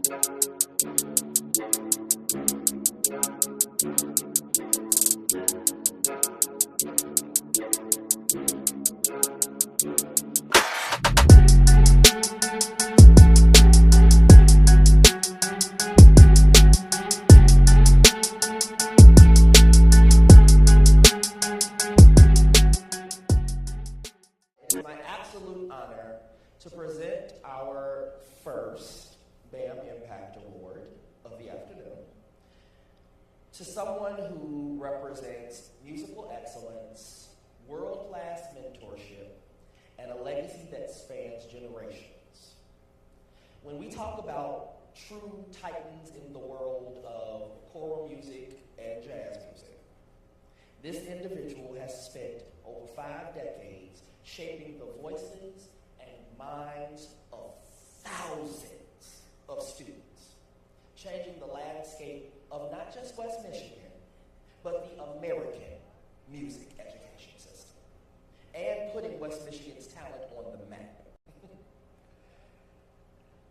To present our first BAM Impact Award of the afternoon to someone who represents musical excellence, world-class mentorship, and a legacy that spans generations. When we talk about true titans in the world of choral music and jazz music, this individual has spent over 5 decades shaping the voices minds of thousands of students, changing the landscape of not just West Michigan, but the American music education system, and putting West Michigan's talent on the map.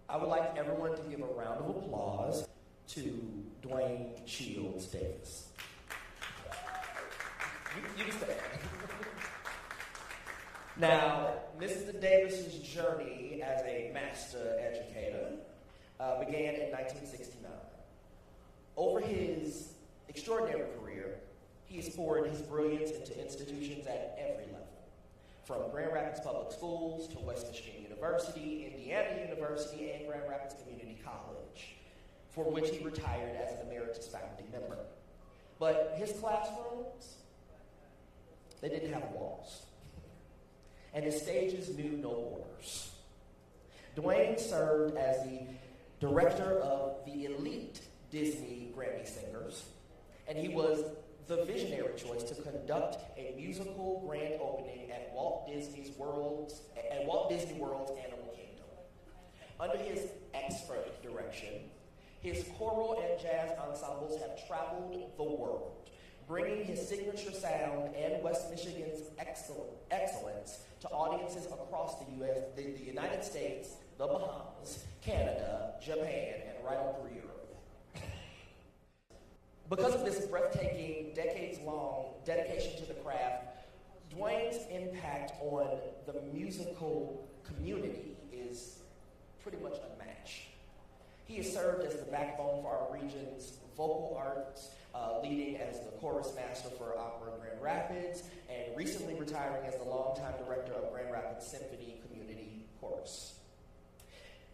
I would like everyone to give a round of applause to Dwayne Shields Davis. You can stay. Now, Mr. Davis's journey as a master educator began in 1969. Over his extraordinary career, he has poured his brilliance into institutions at every level, from Grand Rapids Public Schools to West Michigan University, Indiana University, and Grand Rapids Community College, for which he retired as an emeritus faculty member. But his classrooms, they didn't have walls. And his stages knew no borders. Dwayne served as the director of the elite Disney Grammy Singers, and he was the visionary choice to conduct a musical grand opening at Walt Disney World's Animal Kingdom. Under his expert direction, his choral and jazz ensembles have traveled the world, bringing his signature sound and West Michigan's excellence to audiences across the United States, the Bahamas, Canada, Japan, and right on through Europe. Because of this breathtaking, decades-long dedication to the craft, Dwayne's impact on the musical community is pretty much unmatched. He has served as the backbone for our region's vocal arts, leading as the chorus master for Opera Grand Rapids, and recently retiring as the longtime director of Grand Rapids Symphony Community Chorus.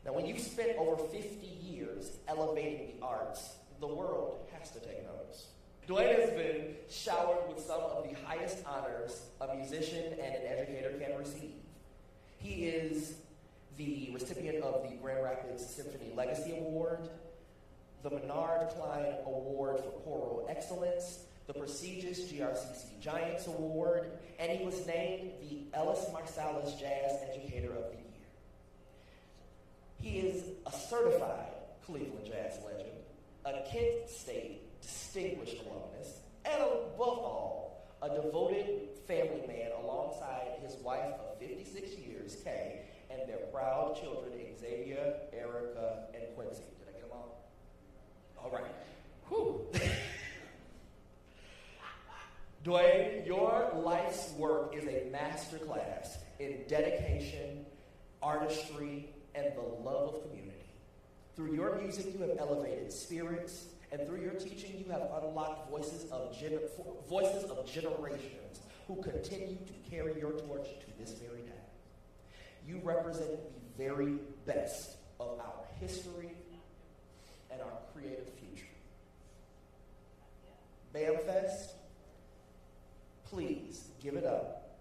Now, when you've spent over 50 years elevating the arts, the world has to take notice. Dwayne has been showered with some of the highest honors a musician and an educator can receive. He is the recipient of the Grand Rapids Symphony Legacy Award, the Menard Klein Award for Choral Excellence, the prestigious GRCC Giants Award, and he was named the Ellis Marsalis Jazz Educator of the Year. He is a certified Cleveland jazz legend, a Kent State distinguished alumnus, and above all, a devoted family man alongside his wife of 56 years, Kay, and their proud children, Xavier, Erica, and Quincy. Did I get them all? All right. Whew. Dwayne, your life's work is a masterclass in dedication, artistry, and the love of community. Through your music, you have elevated spirits, and through your teaching, you have unlocked voices of generations who continue to carry your torch to this very day. You represent the very best of our history and our creative future. BAMFest, please give it up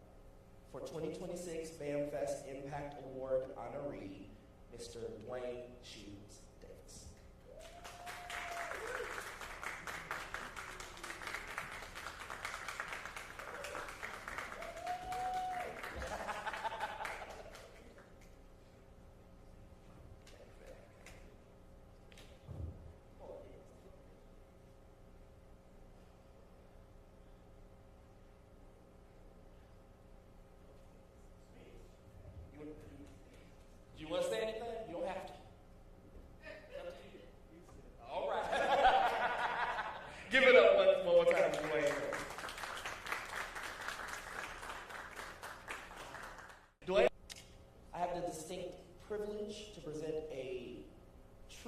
for 2026 BAMFest Impact Award honoree, Mr. Dwayne Shields Davis. Do you want to say anything? You don't have to.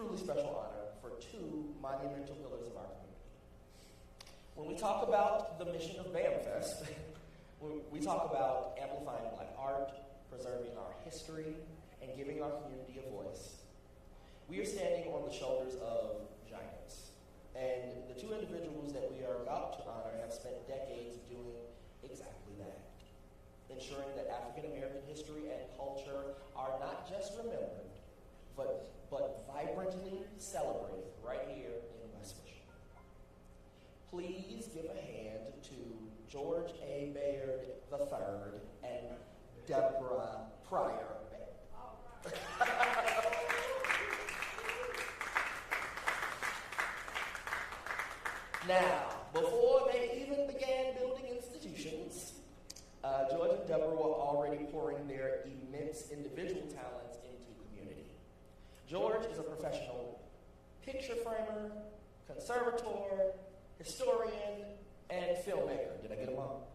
truly special honor for two monumental pillars of our community. When we talk about the mission of BAMFest, we talk about amplifying Black art, preserving our history, and giving our community a voice. We are standing on the shoulders of giants, and the two individuals that we are about to honor have spent decades doing exactly that, ensuring that African American history and culture are not just remembered, but vibrantly celebrated right here in West Michigan. Please give a hand to George A. Bayard III and Deborah Pryor Bayard. Now, before they even began building institutions, George and Deborah were already pouring their immense individual talents into community. George is a professional picture framer, conservator, historian, and filmmaker. Did I get them all?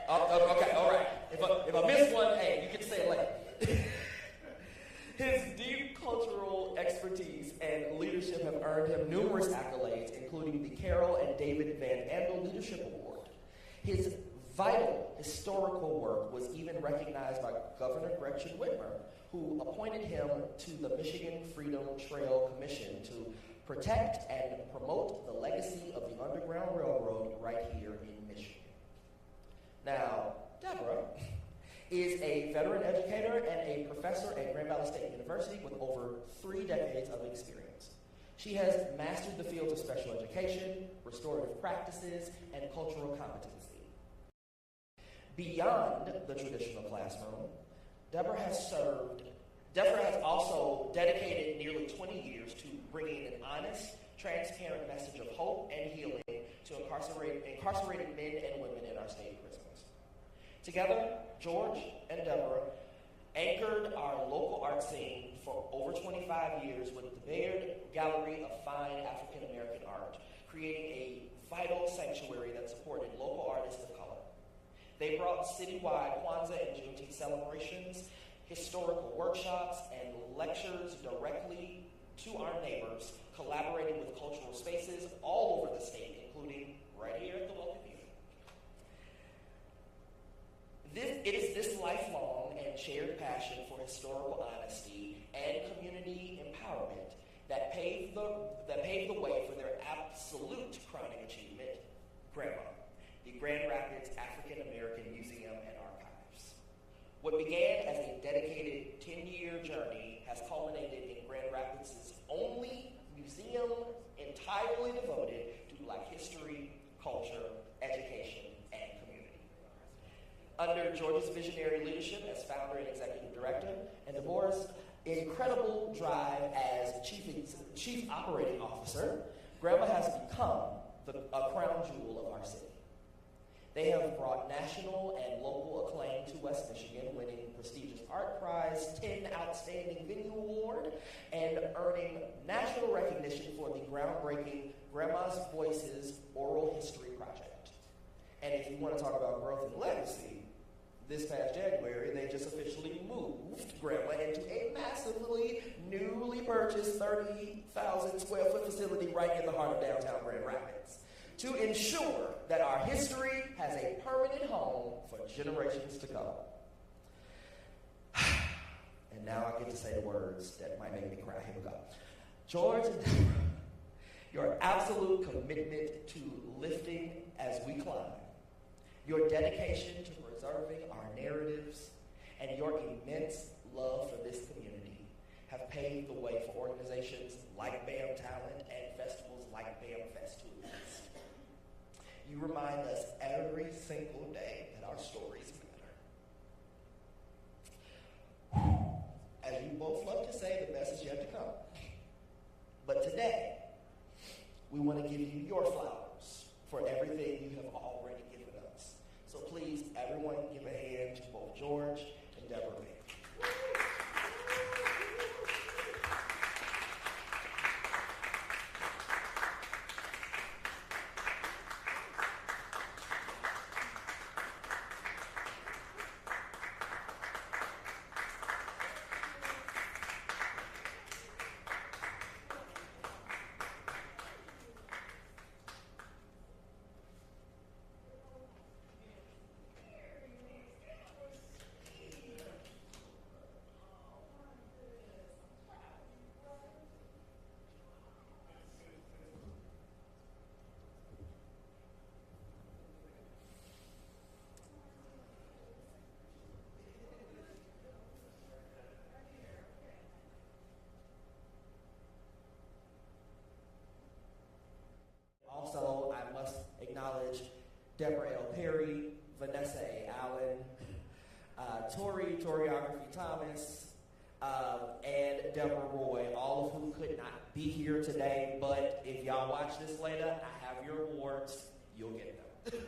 Okay, all right. If I missed one, hey, you can say it later. His deep cultural expertise and leadership have earned him numerous accolades, including the Carol and David Van Andel Leadership Award. His vital historical work was even recognized by Governor Gretchen Whitmer, who appointed him to the Michigan Freedom Trail Commission to protect and promote the legacy of the Underground Railroad right here in Michigan. Now, Deborah is a veteran educator and a professor at Grand Valley State University with over 3 decades of experience. She has mastered the fields of special education, restorative practices, and cultural competency. Beyond the traditional classroom, Deborah has also dedicated nearly 20 years to bringing an honest, transparent message of hope and healing to incarcerated men and women in our state prisons. Together, George and Deborah anchored our local art scene for over 25 years with the Bayard Gallery of Fine African American Art, creating a vital sanctuary that supported local artists of color. They brought citywide Kwanzaa and Juneteenth celebrations, historical workshops, and lectures directly to our neighbors, collaborating with cultural spaces all over the state, including right here at the local community. It is this lifelong and shared passion for historical honesty and community empowerment that paved the way for their absolute crowning achievement, GRAMA, the Grand Rapids African American Museum and Archives. What began as a dedicated 10-year journey has culminated in Grand Rapids' only museum entirely devoted to Black history, culture, education, and community. Under George's visionary leadership as founder and executive director, and Deborah's incredible drive as chief operating officer, GRAMA has become a crown jewel of our city. They have brought national and local acclaim to West Michigan, winning prestigious Art Prize, 10 Outstanding Venue Award, and earning national recognition for the groundbreaking Grandma's Voices Oral History Project. And if you want to talk about growth and legacy, this past January, they just officially moved GRAMA into a massively newly purchased 30,000 square foot facility right in the heart of downtown Grand Rapids, to ensure that our history has a permanent home for generations to come. And now I get to say the words that might make me cry. Here we go. George and Deborah, your absolute commitment to lifting as we climb, your dedication to preserving our narratives, and your immense love for this community have paved the way for organizations like BAM Talent and festivals like BAMFest to exist. You remind us every single day that our stories matter. As you both love to say, the best is yet to come. But today, we want to give you your flowers for everything you have already given us. So please, everyone, give a hand to both George and Deborah Baker. Deborah L. Perry, Vanessa A. Allen, Toriography Thomas, and Deborah Roy, all of whom could not be here today, but if y'all watch this later, I have your awards, you'll get them.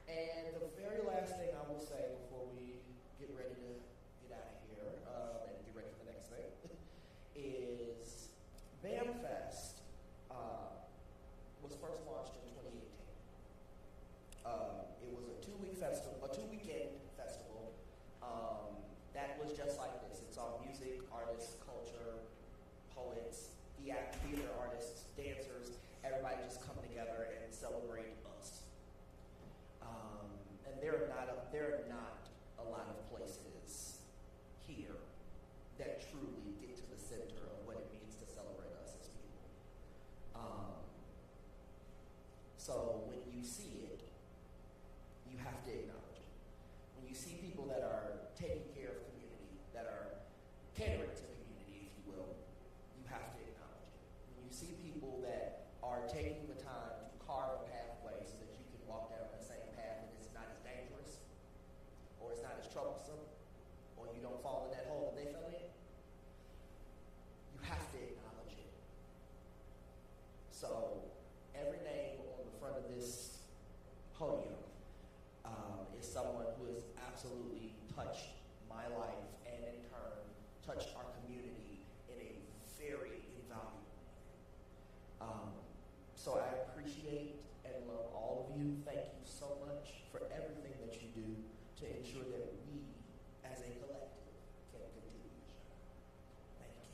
And the very last thing I will say before we get ready to get out of here and get ready for the next thing is BAMFest was first launched in 2018. It was a two-weekend festival that was just like this. It's all music, artists, culture, poets, theater artists, dancers, everybody just come together and celebrate us. And there are not a lot of places here that truly get to the center of what it means to celebrate us as people. So when you see it, you have to acknowledge it. When you see people that are taking care of community, that are catering to community, if you will, you have to acknowledge it. When you see people that are taking the time to carve a pathway so that you can walk down the same path and it's not as dangerous, or it's not as troublesome, or you don't fall in that hole that they fell in, you have to acknowledge it. So every name on the front of this podium is someone who has absolutely touched my life and in turn touched our community in a very invaluable way. So I appreciate and love all of you. Thank you so much for everything that you do to ensure that we as a collective can continue to shine. Thank you.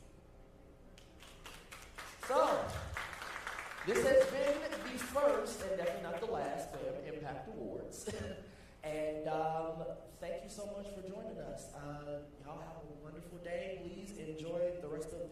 So, this has been the first, and definitely not the last, BAM Impact Awards. And thank you so much for joining us. Y'all have a wonderful day. Please enjoy the rest of